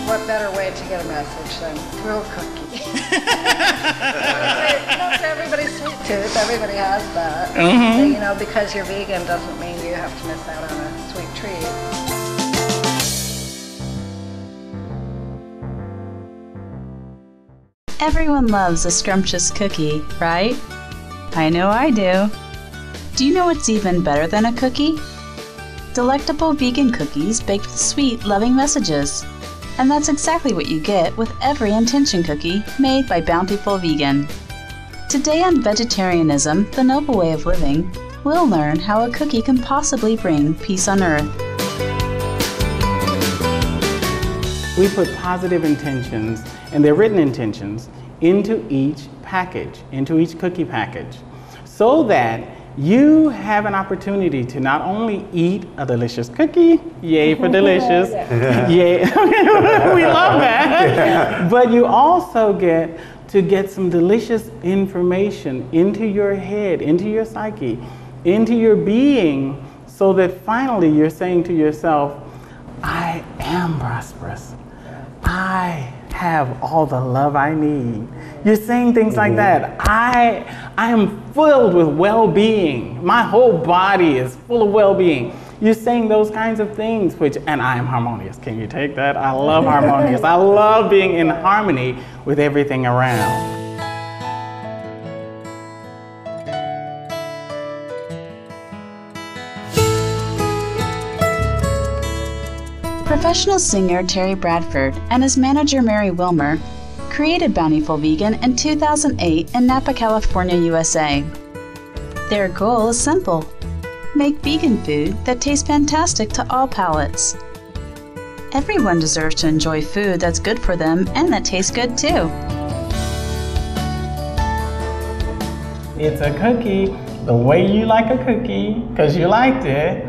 What better way to get a message than through a cookie? Don't say everybody's sweet tooth. Everybody has that. Mm-hmm. You know, because you're vegan doesn't mean you have to miss out on a sweet treat. Everyone loves a scrumptious cookie, right? I know I do. Do you know what's even better than a cookie? Delectable vegan cookies baked with sweet, loving messages. And that's exactly what you get with every intention cookie made by Bountiful Vegan. Today on Vegetarianism, the Noble Way of Living, we'll learn how a cookie can possibly bring peace on earth. We put positive intentions, and they're written intentions, into each package, into each cookie package, so that you have an opportunity to not only eat a delicious cookie, yay for delicious, yay, we love that, but you also get to get some delicious information into your head, into your psyche, into your being, so that finally you're saying to yourself, I am prosperous. I have all the love I need. You're saying things like that. I am filled with well-being. My whole body is full of well-being. You're saying those kinds of things, and I am harmonious. Can you take that? I love harmonious. I love being in harmony with everything around. Professional singer Terry Bradford and his manager Mary Wilmer created Bountiful Vegan in 2008 in Napa, California, USA. Their goal is simple: make vegan food that tastes fantastic to all palates. Everyone deserves to enjoy food that's good for them and that tastes good too. It's a cookie the way you like a cookie, because you liked it.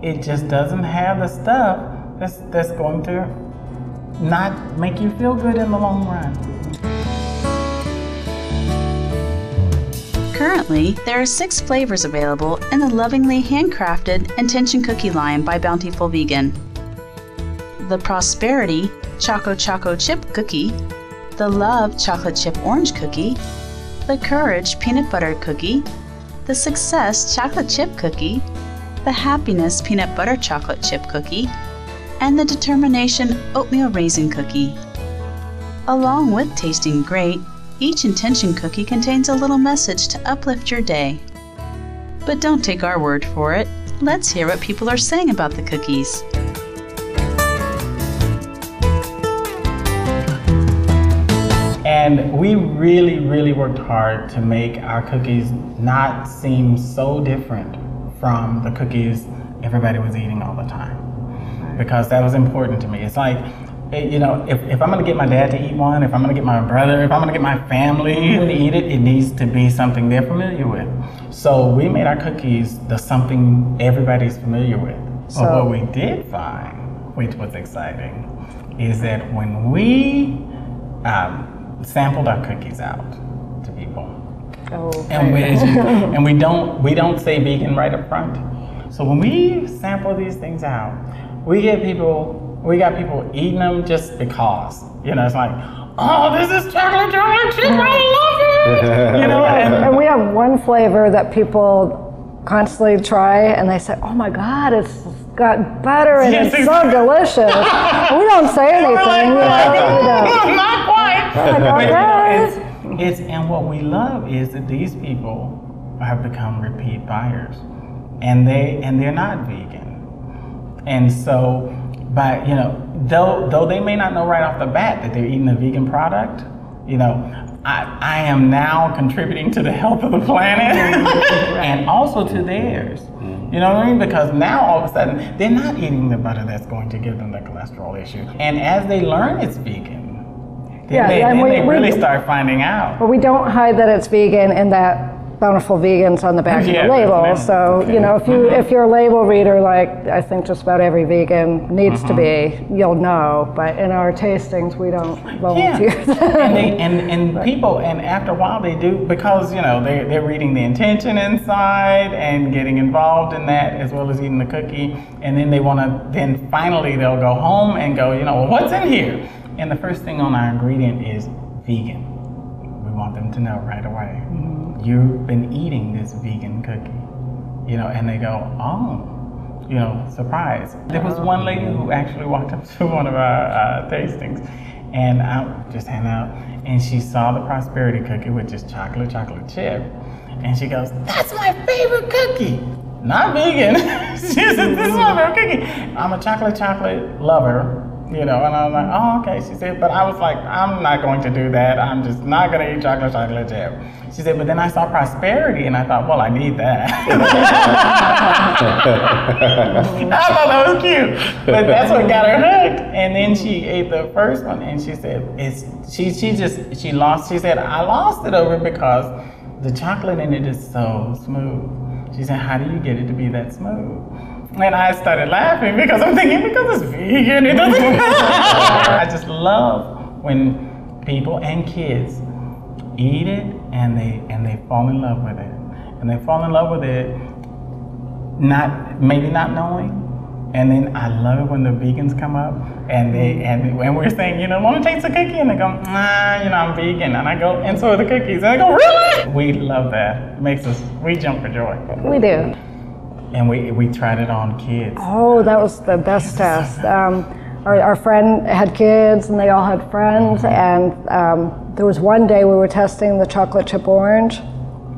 It just doesn't have the stuff that's going to not make you feel good in the long run. Currently, there are 6 flavors available in the lovingly handcrafted Intention Cookie line by Bountiful Vegan. The Prosperity Choco Choco Chip Cookie, the Love Chocolate Chip Orange Cookie, the Courage Peanut Butter Cookie, the Success Chocolate Chip Cookie, the Happiness Peanut Butter Chocolate Chip Cookie, and the Determination Oatmeal Raisin Cookie. Along with tasting great, each Intention Cookie contains a little message to uplift your day. But don't take our word for it. Let's hear what people are saying about the cookies. And we really worked hard to make our cookies not seem so different from the cookies everybody was eating all the time, because that was important to me. It's like, you know, if I'm gonna get my dad to eat one, if I'm gonna get my brother, if I'm gonna get my family to eat it, it needs to be something they're familiar with. So we made our cookies the something everybody's familiar with. But what we did find, which was exciting, is that when we sampled our cookies out to people, and we don't say vegan right up front. So when we sample these things out, we got people eating them just because. You know, it's like, oh, this is chocolate chip, I love it. You know, and we have one flavor that people constantly try, and they say, oh my God, it's got butter and it's so delicious. We don't say anything. Not quite. Okay. And what we love is that these people have become repeat buyers, and they're not vegan, and so, but you know, though they may not know right off the bat that they're eating a vegan product, you know, I am now contributing to the health of the planet and also to theirs. You know what I mean? Because now all of a sudden they're not eating the butter that's going to give them the cholesterol issue, and as they learn it's vegan, then they really start finding out. But we don't hide that it's vegan, and that Bountiful Vegans on the back of the label. So, you know, if you're a label reader, like I think just about every vegan needs to be, you'll know. But in our tastings, we don't volunteer. And people, and after a while they do, because, you know, they're reading the intention inside and getting involved in that as well as eating the cookie. And then they want to, then finally they'll go home and go, you know, well, what's in here? And the first thing on our ingredient is vegan. We want them to know right away. You've been eating this vegan cookie, you know, and they go, oh, you know, surprise. There was one lady who actually walked up to one of our tastings, and I just handed out, and she saw the prosperity cookie, which is chocolate chip, and she goes, that's my favorite cookie. Not vegan. She said, this is my favorite cookie. I'm a chocolate lover. You know, and I was like, oh, okay. She said, but I was like, I'm not going to do that. I'm just not going to eat chocolate chip. She said, but then I saw prosperity, and I thought, well, I need that. I thought that was cute. But that's what got her hooked. And then she ate the first one, and she said, she said, I lost it over because the chocolate in it is so smooth. She said, how do you get it to be that smooth? And I started laughing because I'm thinking, because it's vegan, it doesn't. I just love when people and kids eat it and they fall in love with it. And they fall in love with it, maybe not knowing. And then I love it when the vegans come up and we're saying, you know, want to taste the cookie? And they go, nah, you know, I'm vegan. And I go, and so are the cookies. And I go, really? We love that. It makes us, we jump for joy. We do. And we tried it on kids. Oh, that was the best test. Our friend had kids, and they all had friends, and there was one day we were testing the chocolate chip orange.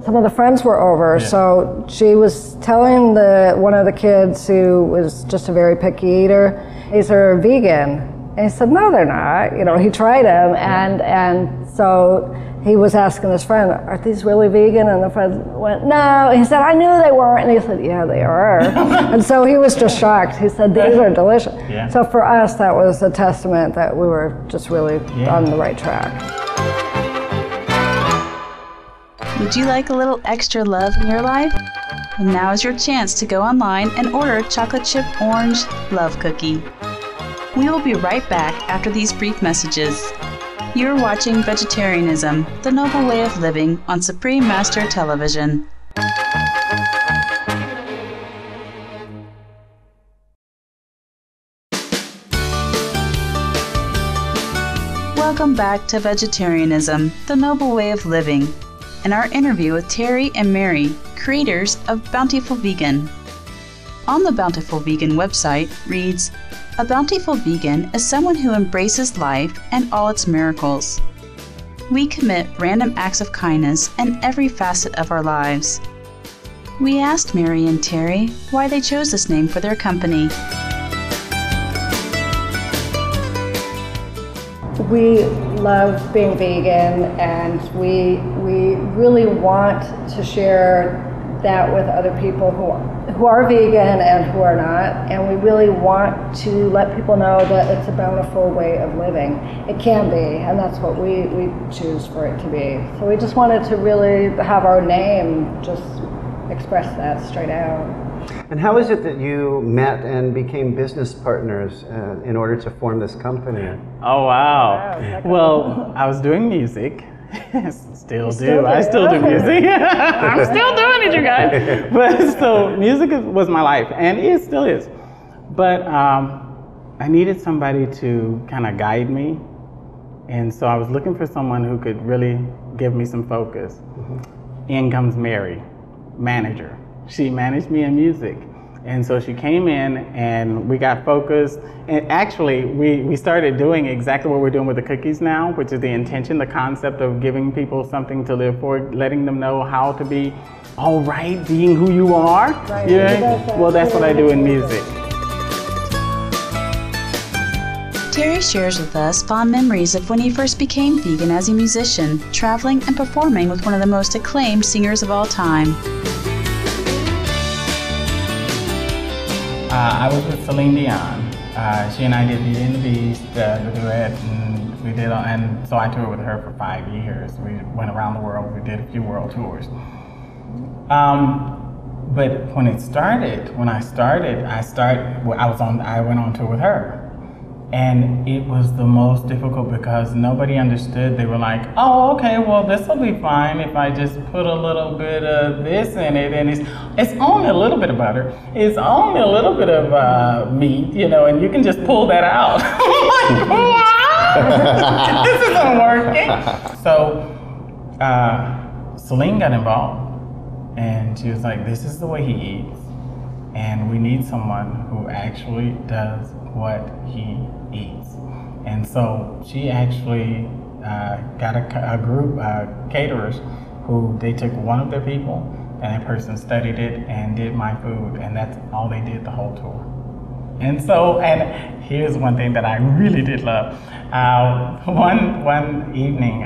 Some of the friends were over, so she was telling one of the kids who was just a very picky eater, these are vegan. And he said, no, they're not. You know, he tried them, and so he was asking his friend, are these really vegan? And the friend went, no. He said, I knew they weren't. And he said, yeah, they are. And so he was just shocked. He said, these are delicious. Yeah. So for us, that was a testament that we were just really on the right track. Would you like a little extra love in your life? Well, now is your chance to go online and order a chocolate chip orange love cookie. We will be right back after these brief messages. You are watching Vegetarianism, the Noble Way of Living on Supreme Master Television. Welcome back to Vegetarianism, the Noble Way of Living, and our interview with Terry and Mary, creators of Bountiful Vegan. On the Bountiful Vegan website reads, a bountiful vegan is someone who embraces life and all its miracles. We commit random acts of kindness in every facet of our lives. We asked Mary and Terry why they chose this name for their company. We love being vegan, and we really want to share that with other people who are vegan and who are not, and we really want to let people know that it's a bountiful way of living. It can be, and that's what we choose for it to be. So we just wanted to really have our name just express that straight out. And how is it that you met and became business partners in order to form this company? Oh, wow. Well, I was doing music. Still do. I still do music. I'm still doing it, you guys. But so music was my life, and it still is. But I needed somebody to kind of guide me, and so I was looking for someone who could really give me some focus. Mm-hmm. In comes Mary, manager. She managed me in music. And so she came in and we got focused. And actually, we started doing exactly what we're doing with the cookies now, which is the intention, the concept of giving people something to live for, letting them know how to be all right, being who you are. Right. Yeah. Well, that's what I do in music. Terry shares with us fond memories of when he first became vegan as a musician, traveling and performing with one of the most acclaimed singers of all time. I was with Celine Dion. She and I did Beauty and the Beast, the duet, and we did, and so I toured with her for 5 years. We went around the world. We did a few world tours. But when it started, I went on tour with her. And it was the most difficult because nobody understood. They were like, oh, okay, well, this will be fine if I just put a little bit of this in it. And it's only a little bit of butter. It's only a little bit of meat, you know, and you can just pull that out. I'm like, wow, this isn't working. So Celine got involved. And she was like, this is the way he eats. And we need someone who actually does what he eats. And so she actually got a group of caterers who they took one of their people and that person studied it and did my food, and that's all they did the whole tour. And so, and here's one thing that I really did love. One evening,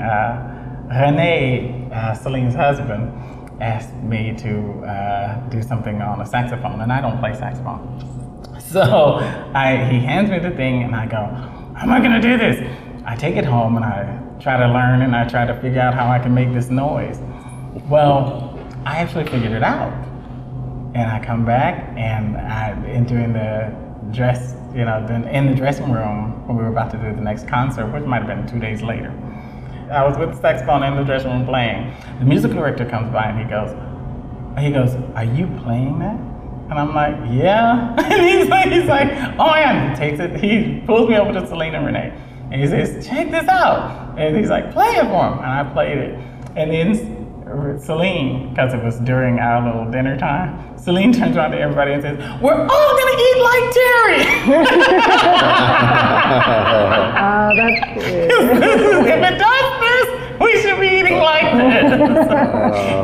Rene, Celine's husband, asked me to do something on a saxophone, and I don't play saxophone. So he hands me the thing and I go, how am I gonna do this? I take it home and I try to learn and I try to figure out how I can make this noise. Well, I actually figured it out. And I come back and during the dress, you know, in the dressing room when we were about to do the next concert, which might have been 2 days later. I was with the saxophone in the dressing room playing. The music director comes by and he goes, are you playing that? And I'm like, yeah. And he's like, oh my God. He takes it, he pulls me over to Celine and Renee. And he says, check this out. And he's like, play it for him. And I played it. And then Celine, because it was during our little dinner time, Celine turns around to everybody and says, we're all gonna eat like Terry. That's cute. If it does this, we should be eating like this.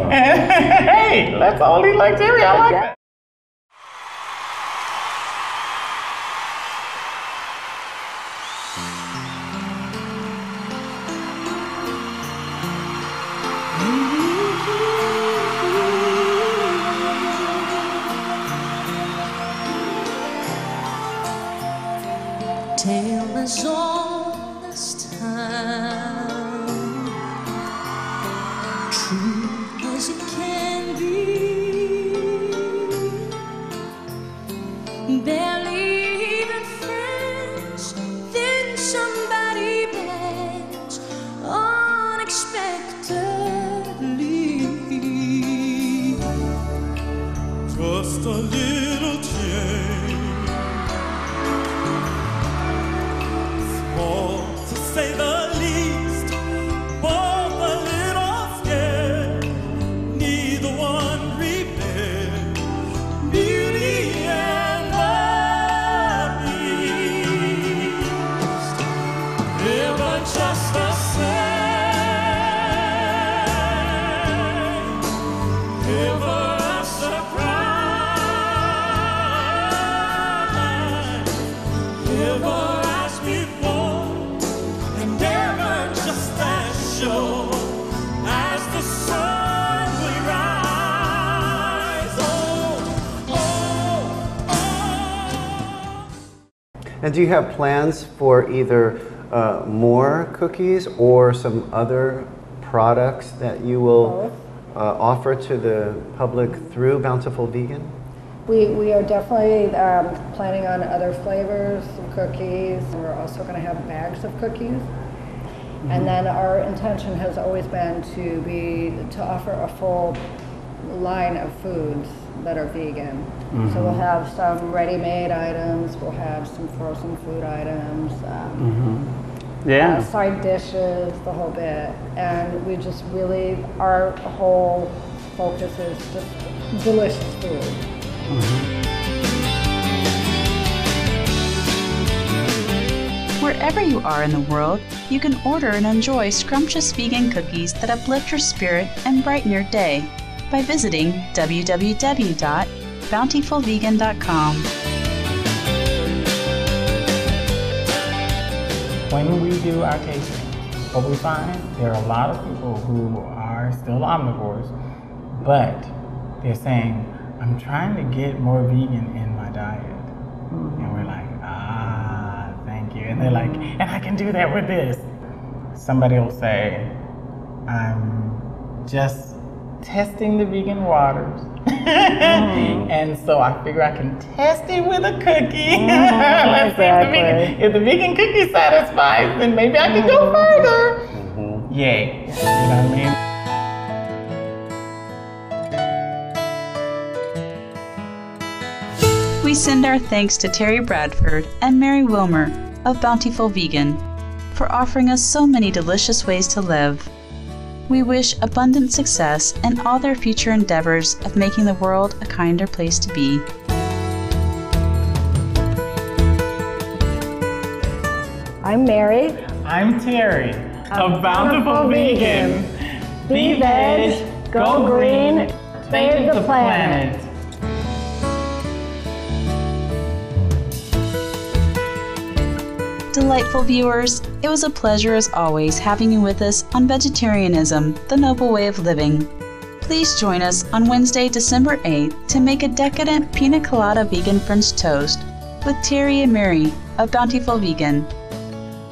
And hey, let's all eat like Terry. I like that. Tale as old as time, true as it can be, barely even friends, then somebody bends unexpectedly. Just a little change, to say the least, both a little scared, neither one repaired, beauty and the beast, ever just the same, ever a surprise, ever as before. As the sun will rise, And do you have plans for either more cookies or some other products that you will offer to the public through Bountiful Vegan? We are definitely planning on other flavors of cookies. We're also going to have bags of cookies. And then our intention has always been to offer a full line of foods that are vegan. So we'll have some ready-made items, we'll have some frozen food items, side dishes, the whole bit. And we just really, our whole focus is just delicious food. Wherever you are in the world, you can order and enjoy scrumptious vegan cookies that uplift your spirit and brighten your day by visiting www.bountifulvegan.com. When we do our tasting, what we find, there are a lot of people who are still omnivores, but they're saying, I'm trying to get more vegan in my diet. And we're like, thank you. And they're like, and I can do that with this. Somebody will say, I'm just testing the vegan waters. And so I figure I can test it with a cookie. Let's see if the vegan cookie satisfies, then maybe I can go further. Yay. You know what I mean? We send our thanks to Terry Bradford and Mary Wilmer of Bountiful Vegan for offering us so many delicious ways to live. We wish abundant success in all their future endeavors of making the world a kinder place to be. I'm Mary. I'm Terry of Bountiful Vegan. Be veg, go green, save the planet. Delightful viewers, it was a pleasure as always having you with us on Vegetarianism, the Noble Way of Living. Please join us on Wednesday, December 8th to make a decadent pina colada vegan French toast with Terry and Mary of Bountiful Vegan.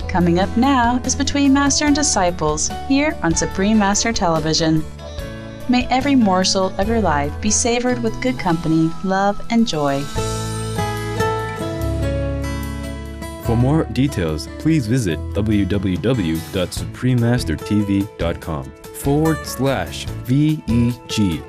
Coming up now is Between Master and Disciples here on Supreme Master Television. May every morsel of your life be savored with good company, love, and joy. For more details, please visit www.suprememastertv.com/VEG